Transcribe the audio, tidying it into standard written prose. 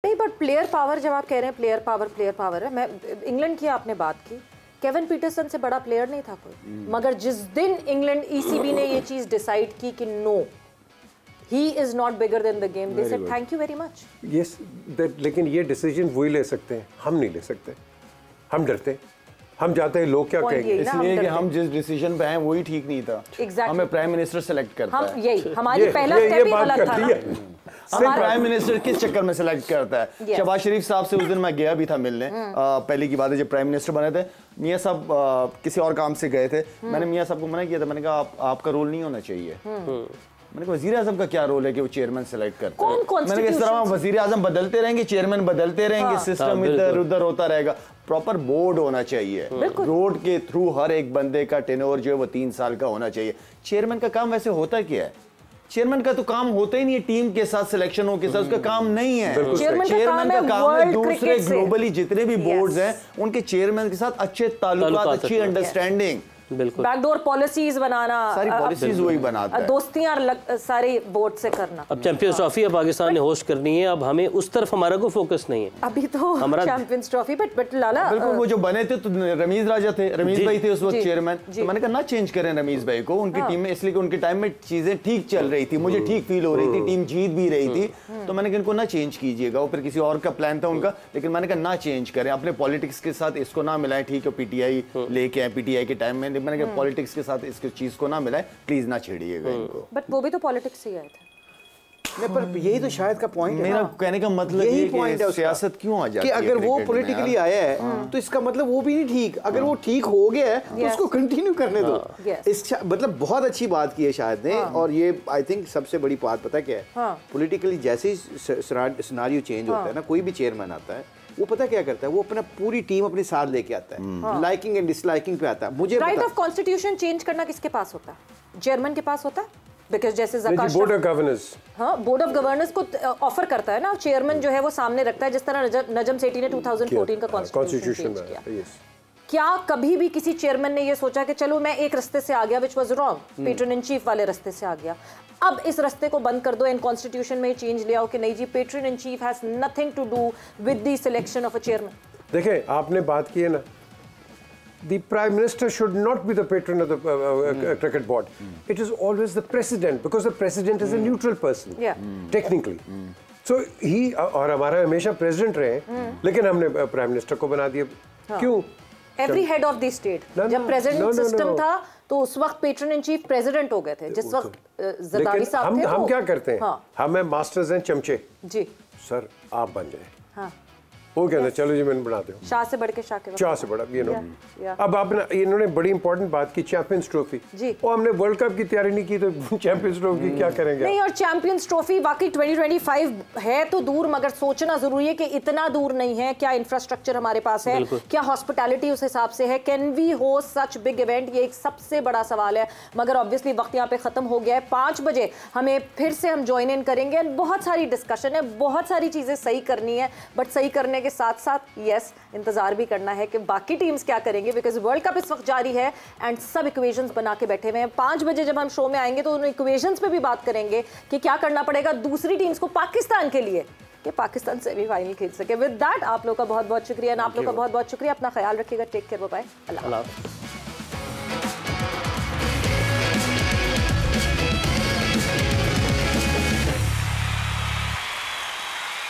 नहीं, but player power जब आप कह रहे हैं प्लेयर पावर है, मैं इंग्लैंड की आपने बात की, केविन पीटरसन से बड़ा प्लेयर नहीं था कोई, मगर जिस दिन इंग्लैंड ईसीबी ने ये चीज डिसाइड की कि no he is not bigger than the game, they said thank you very much. Yes, लेकिन ये डिसीजन वही ले सकते हैं, हम नहीं ले सकते, हम डरते हैं, हम जाते हैं लोग क्या कहेंगे, इसलिए कि हम जिस डिसीजन पे हैं वही ठीक नहीं था। exactly. हमें प्राइम मिनिस्टर सेलेक्ट करता है, यही हमारी पहला स्टेप ही गलत था ना। हमें प्राइम मिनिस्टर किस चक्कर में सिलेक्ट करता है? शहबाज शरीफ साहब से उस दिन मैं गया भी था मिलने, पहली की बात है जब प्राइम मिनिस्टर बने थे, मियां साहब किसी और काम से गए थे, मैंने मियां साहब को मना किया था, मैंने कहा आपका रोल नहीं होना चाहिए। मैंने कहा वजीर आजम का क्या रोल है कि वो चेयरमैन सेलेक्ट करता है? मैंने कहा इस तरह वजीर आजम बदलते रहेंगे, चेयरमैन बदलते रहेंगे, सिस्टम इधर उधर होता रहेगा। प्रॉपर बोर्ड होना चाहिए, बोर्ड के थ्रू हर एक बंदे का टेन्योर जो है वो 3 साल का होना चाहिए। चेयरमैन का काम वैसे होता क्या है? चेयरमैन का तो काम होता ही नहीं है टीम के साथ, सिलेक्शनों के साथ, उसका काम नहीं है। चेयरमैन का काम है दूसरे ग्लोबली जितने भी बोर्ड्स हैं उनके चेयरमैन के साथ अच्छे ताल्लुकात, अच्छी अंडरस्टैंडिंग, बिल्कुल बैकडोर पॉलिसीज बनाना, सारी पॉलिसीज वही बनाता है, दोस्तियां सारे बोर्ड से करना। अब चैंपियंस ट्रॉफी अब पाकिस्तान ने होस्ट करनी है, अब हमें उस तरफ हमारा को फोकस नहीं है अभी तो हमारा चैंपियंस ट्रॉफी। बट लाला बिल्कुल वो जो बने थे तो रमीज राजा थे, रमीज भाई थे उस वक्त चेयरमैन, तो मैंने कहा ना चेंज करें रमीज भाई को उनकी टीम में, इसलिए कि उनके टाइम में चीजें ठीक चल रही थी, मुझे ठीक फील हो रही थी, टीम जीत भी रही थी, तो मैंने कहा इनको ना चेंज कीजिएगा। वो फिर किसी और का प्लान था उनका, लेकिन मैंने कहा ना चेंज करें, अपने पॉलिटिक्स के साथ इसको ना मिलाएं। ठीक है पीटीआई लेके आए, पीटीआई के टाइम में मैंने कहा पॉलिटिक्स के साथ इस चीज को ना मिलाए, प्लीज ना छेड़िएगा इनको। बट वो भी तो पॉलिटिक्स से आए थे। नहीं, पर यही तो शायद का पॉइंट है, मेरा कहने का मतलब यही ये पॉइंट है सियासत क्यों आ जाती है है कि अगर वो पॉलिटिकली आया है तो इसका मतलब वो भी नहीं ठीक, अगर वो ठीक हो गया है तो उसको कंटिन्यू करने दो। मतलब बहुत अच्छी बात की है शायद ने, और ये आई थिंक सबसे बड़ी बात पता क्या है, पॉलिटिकली जैसे ही सिनेरियो चेंज होता है ना, कोई भी चेयरमैन आता है वो पता क्या करता है, वो अपना पूरी टीम अपने साथ लेके आता है, लाइकिंग एंड डिसलाइकिंग पे आता है। मुझे राइट ऑफ कॉन्स्टिट्यूशन चेंज करना किसके पास होता है? चेयरमैन के पास होता है, बिकॉज जैसे बोर्ड ऑफ गवर्नेंस, हाँ बोर्ड ऑफ गवर्नेंस को ऑफर करता है ना, चेयरमैन जो है वो सामने रखता है, जिस तरह नजम सेठी ने 2014 का कॉन्स्टिट्यूशन चेंज किया। क्या कभी भी किसी चेयरमैन ने ये सोचा कि चलो मैं एक रास्ते से आ गया which was wrong, patron in chief वाले रास्ते से आ गया, अब इस रास्ते को बंद कर दो, इन कॉन्स्टिट्यूशन में चेंज ले आओ कि नहीं जी patron in chief has nothing to do with the selection of a chairman. देखें आपने बात की है ना, the prime minister should not be the patron of the cricket board. It is always the president, because the president is a neutral person, technically. So he और हमारा हमेशा president रहे, लेकिन हमने prime minister को बना दिया। क्यों? Every head of the state. जब president system था तो उस वक्त patron in chief president हो गए थे, जिस वक्त ज़रदारी साहब थे। हम क्या करते हैं? हम हैं masters हैं चमचे। जी। सर आप बन जाए। हाँ। वो कहते हैं चलो जी मैंने बनाते हो, शाह से बढ़ के शाह के शाह से बड़ा, you know। अब आपने इन्होंने बड़ी इंपॉर्टेंट बात की चैंपियंस ट्रॉफी जी, और हमने वर्ल्ड कप की तैयारी नहीं की तो चैंपियंस ट्रॉफी की क्या करेंगे? नहीं, और चैंपियंस ट्रॉफी वाकई 2025 है तो दूर, मगर सोचना जरूरी है कि इतना दूर नहीं है। क्या इंफ्रास्ट्रक्चर हमारे पास है, क्या हॉस्पिटैलिटी उस हिसाब से है, can we host such big event, ये एक सबसे बड़ा सवाल है। मगर ऑब्वियसली वक्त यहाँ पे खत्म हो गया है, 5 बजे हमें फिर से हम ज्वाइन इन करेंगे, बहुत सारी डिस्कशन है, बहुत सारी चीजें सही करनी है, बट सही करने के साथ साथ यस इंतजार भी करना है कि बाकी टीम्स क्या करेंगे, बिकॉज वर्ल्ड कप इस वक्त जारी है एंड सब इक्वेशंस बना के बैठे हुए हैं। 5 बजे जब हम शो में आएंगे तो उन इक्वेशंस पे भी बात करेंगे कि क्या करना पड़ेगा दूसरी टीम्स को पाकिस्तान के लिए कि पाकिस्तान सेमीफाइनल खेल सके। विद दैट आप लोग का बहुत बहुत शुक्रिया, आप लोग का बहुत बहुत शुक्रिया, अपना ख्याल रखिएगा, टेक केयर, बाय बाय, अल्लाह।